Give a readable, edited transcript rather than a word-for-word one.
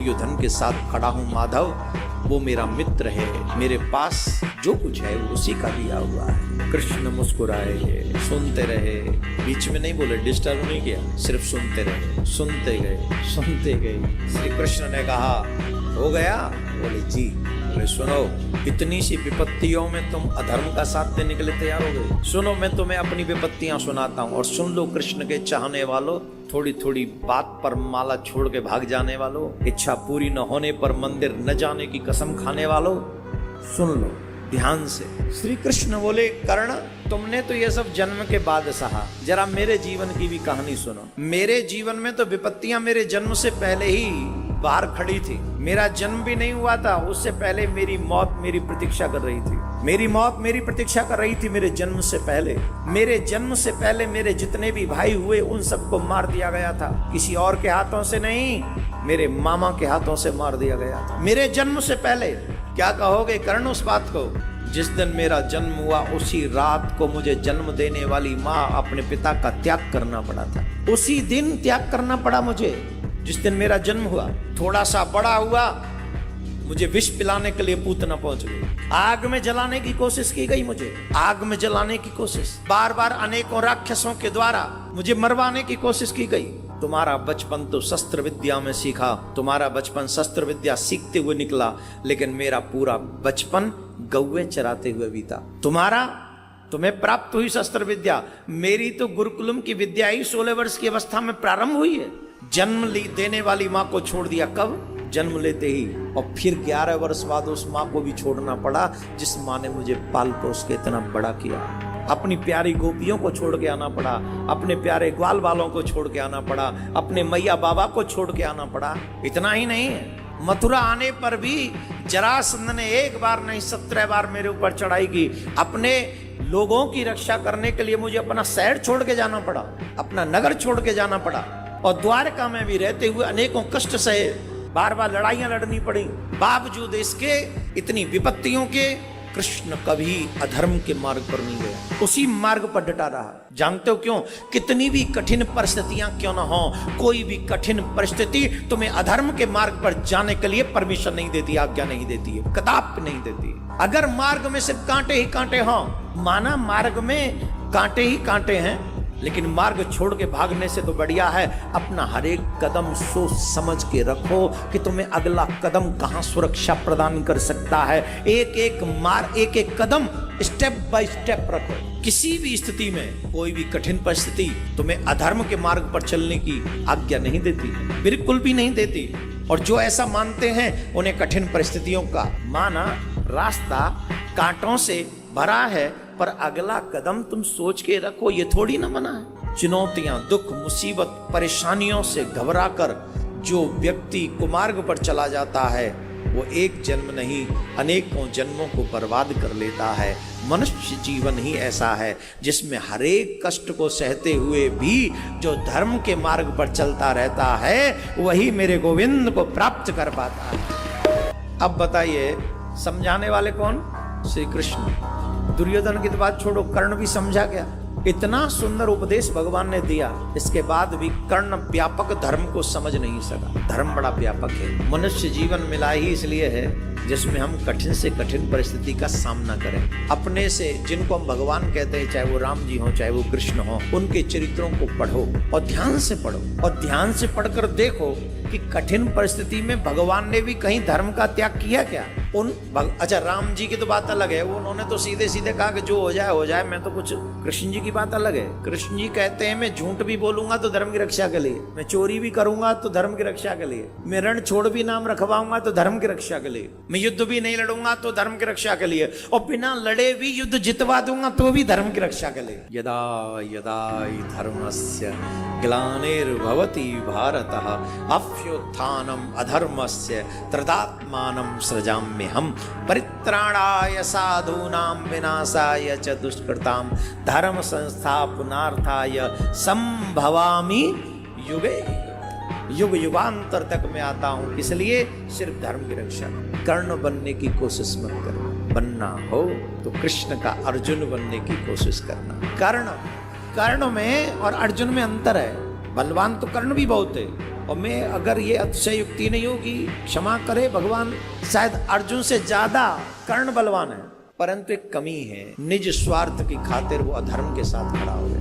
दुर्योधन के साथ खड़ा हूँ माधव, वो मेरा मित्र है, मेरे पास जो कुछ है वो उसी का दिया हुआ है। कृष्ण मुस्कुराए, सुनते रहे, बीच में नहीं बोले, डिस्टर्ब नहीं किया, सिर्फ सुनते रहे, सुनते गए। श्री कृष्ण ने कहा हो गया? बोले जी। बोले सुनो, इतनी सी विपत्तियों में तुम अधर्म का साथ देने के लिए तैयार हो गए? सुनो, मैं तुम्हें अपनी विपत्तियां सुनाता हूँ और सुन लो। कृष्ण के चाहने वालों, थोड़ी थोड़ी बात पर माला छोड़ के भाग जाने वालों, इच्छा पूरी न होने पर मंदिर न जाने की कसम खाने वालों, सुन लो ध्यान से। श्री कृष्ण बोले कर्ण, तुमने तो ये सब जन्म के बाद सहा, जरा मेरे जीवन की भी कहानी सुनो। मेरे जीवन में तो विपत्तियां मेरे जन्म से पहले ही बाहर खड़ी थी। मेरा जन्म भी नहीं हुआ था, उससे पहले मेरी मौत मेरी प्रतीक्षा कर रही थी। मेरी मौत मेरी प्रतीक्षा कर रही थी मेरे जन्म से पहले। मेरे जन्म से पहले मेरे जितने भी भाई हुए उन सबको मार दिया गया था, किसी और के हाथों से नहीं, मेरे मामा के हाथों से मार दिया गया था मेरे जन्म से पहले। क्या कहोगे कर्ण उस बात को? जिस दिन मेरा जन्म हुआ उसी रात को मुझे जन्म देने वाली माँ अपने पिता का त्याग करना पड़ा था। उसी दिन त्याग करना पड़ा मुझे, जिस दिन मेरा जन्म हुआ। थोड़ा सा बड़ा हुआ, मुझे विष पिलाने के लिए पूतना पहुंच गई। आग में जलाने की कोशिश की गई, मुझे आग में जलाने की कोशिश, बार बार अनेकों राक्षसों के द्वारा मुझे मरवाने की कोशिश की गई। तुम्हारा बचपन तो शस्त्र विद्या में सीखा, तुम्हारा बचपन शस्त्र विद्या सीखते हुए निकला, लेकिन मेरा पूरा बचपन गौवे चराते हुए बीता। तुम्हें प्राप्त हुई शस्त्र विद्या, मेरी तो गुरुकुलम की विद्या ही 16 वर्ष की अवस्था में प्रारंभ हुई है। जन्म देने वाली माँ को छोड़ दिया कब? जन्म लेते ही। और फिर 11 वर्ष बाद उस माँ को भी छोड़ना पड़ा जिस माँ ने मुझे पाल पोस के इतना बड़ा किया। अपनी प्यारी गोपियों को छोड़ के आना पड़ा, अपने प्यारे ग्वाल वालों को छोड़ के आना पड़ा, अपने मैया बाबा को छोड़ के आना पड़ा। इतना ही नहीं है, मथुरा आने पर भी जरासंध ने एक बार नहीं 17 बार मेरे ऊपर चढ़ाई की। अपने लोगों की रक्षा करने के लिए मुझे अपना शहर छोड़ के जाना पड़ा, अपना नगर छोड़ के जाना पड़ा। और द्वारका में भी रहते हुए अनेकों कष्ट सहे, बार बार लड़ाइयां लड़नी पड़ी। बावजूद इसके इतनी विपत्तियों के कृष्ण कभी अधर्म के मार्ग पर नहीं गया, उसी मार्ग पर डटा रहा। जानते हो क्यों? कितनी भी कठिन परिस्थितियां क्यों ना हो, कोई भी कठिन परिस्थिति तुम्हें अधर्म के मार्ग पर जाने के लिए परमिशन नहीं देती, आज्ञा नहीं देती है, कदापि नहीं देती। अगर मार्ग में सिर्फ कांटे ही कांटे हों, माना मार्ग में कांटे ही कांटे हैं, लेकिन मार्ग छोड़ के भागने से तो बढ़िया है अपना हर एक कदम सोच समझ के रखो कि तुम्हें अगला कदम कहां सुरक्षा प्रदान कर सकता है। एक एक कदम स्टेप बाय स्टेप रखो। किसी भी स्थिति में, कोई भी कठिन परिस्थिति तुम्हें अधर्म के मार्ग पर चलने की आज्ञा नहीं देती, बिल्कुल भी नहीं देती। और जो ऐसा मानते हैं उन्हें कठिन परिस्थितियों का माना रास्ता कांटों से भरा है, पर अगला कदम तुम सोच के रखो, ये थोड़ी ना मना है। चुनौतियां, दुख, मुसीबत, परेशानियों से घबराकर जो व्यक्ति कुमार्ग पर चला जाता है वो एक जन्म नहीं अनेकों जन्मों को बर्बाद कर लेता है। मनुष्य जीवन ही ऐसा है जिसमें हर एक कष्ट को सहते हुए भी जो धर्म के मार्ग पर चलता रहता है वही मेरे गोविंद को प्राप्त कर पाता है। अब बताइए समझाने वाले कौन? श्री कृष्ण। दुर्योधन की तो बात छोड़ो, कर्ण भी समझा गया। इतना सुंदर उपदेश भगवान ने दिया, इसके बाद भी कर्ण व्यापक धर्म को समझ नहीं सका। धर्म बड़ा व्यापक है। मनुष्य जीवन मिला ही इसलिए है जिसमें हम कठिन से कठिन परिस्थिति का सामना करें। अपने से जिनको हम भगवान कहते हैं, चाहे वो राम जी हो चाहे वो कृष्ण हो, उनके चरित्रों को पढ़ो और ध्यान से पढ़ो, और ध्यान से पढ़कर देखो कि कठिन परिस्थिति में भगवान ने भी कहीं धर्म का त्याग किया क्या? अच्छा, राम जी की तो बात अलग है, वो उन्होंने तो सीधे सीधे कहा कि जो हो जाए हो जाए, मैं तो कुछ। कृष्ण जी की बात अलग है। कृष्ण जी कहते हैं मैं झूठ भी बोलूंगा तो धर्म की रक्षा के लिए, मैं चोरी भी करूंगा तो धर्म की रक्षा के लिए, मैं रण छोड़ भी नाम रखवाऊंगा तो धर्म की रक्षा के लिए, मैं युद्ध भी नहीं लड़ूंगा तो धर्म की रक्षा के लिए, और बिना लड़े भी युद्ध जितवा दूंगा तो भी धर्म की रक्षा के लिए। यदा यदा धर्मस्य ग्लानिर्भवति भारतः अभ्युत्थानम् अधर्मस्य तदात्मानं सृजाम्यहम् परित्राणाय साधूनां विनाशाय च दुष्कृतां धर्म संस्थापनार्थाय संभवामि युगे। युग युगांतर तक मैं आता हूं, इसलिए सिर्फ धर्म की रक्षा। कर्ण बनने की कोशिश मत करो, बनना हो तो कृष्ण का अर्जुन बनने की कोशिश करना। कर्ण में और अर्जुन में अंतर है। बलवान तो कर्ण भी बहुत है और मैं अगर ये अतिशयोक्ति नहीं होगी, क्षमा करे भगवान, शायद अर्जुन से ज्यादा कर्ण बलवान है, परंतु एक कमी है, निज स्वार्थ की खातिर वो अधर्म के साथ खड़ा हो गया।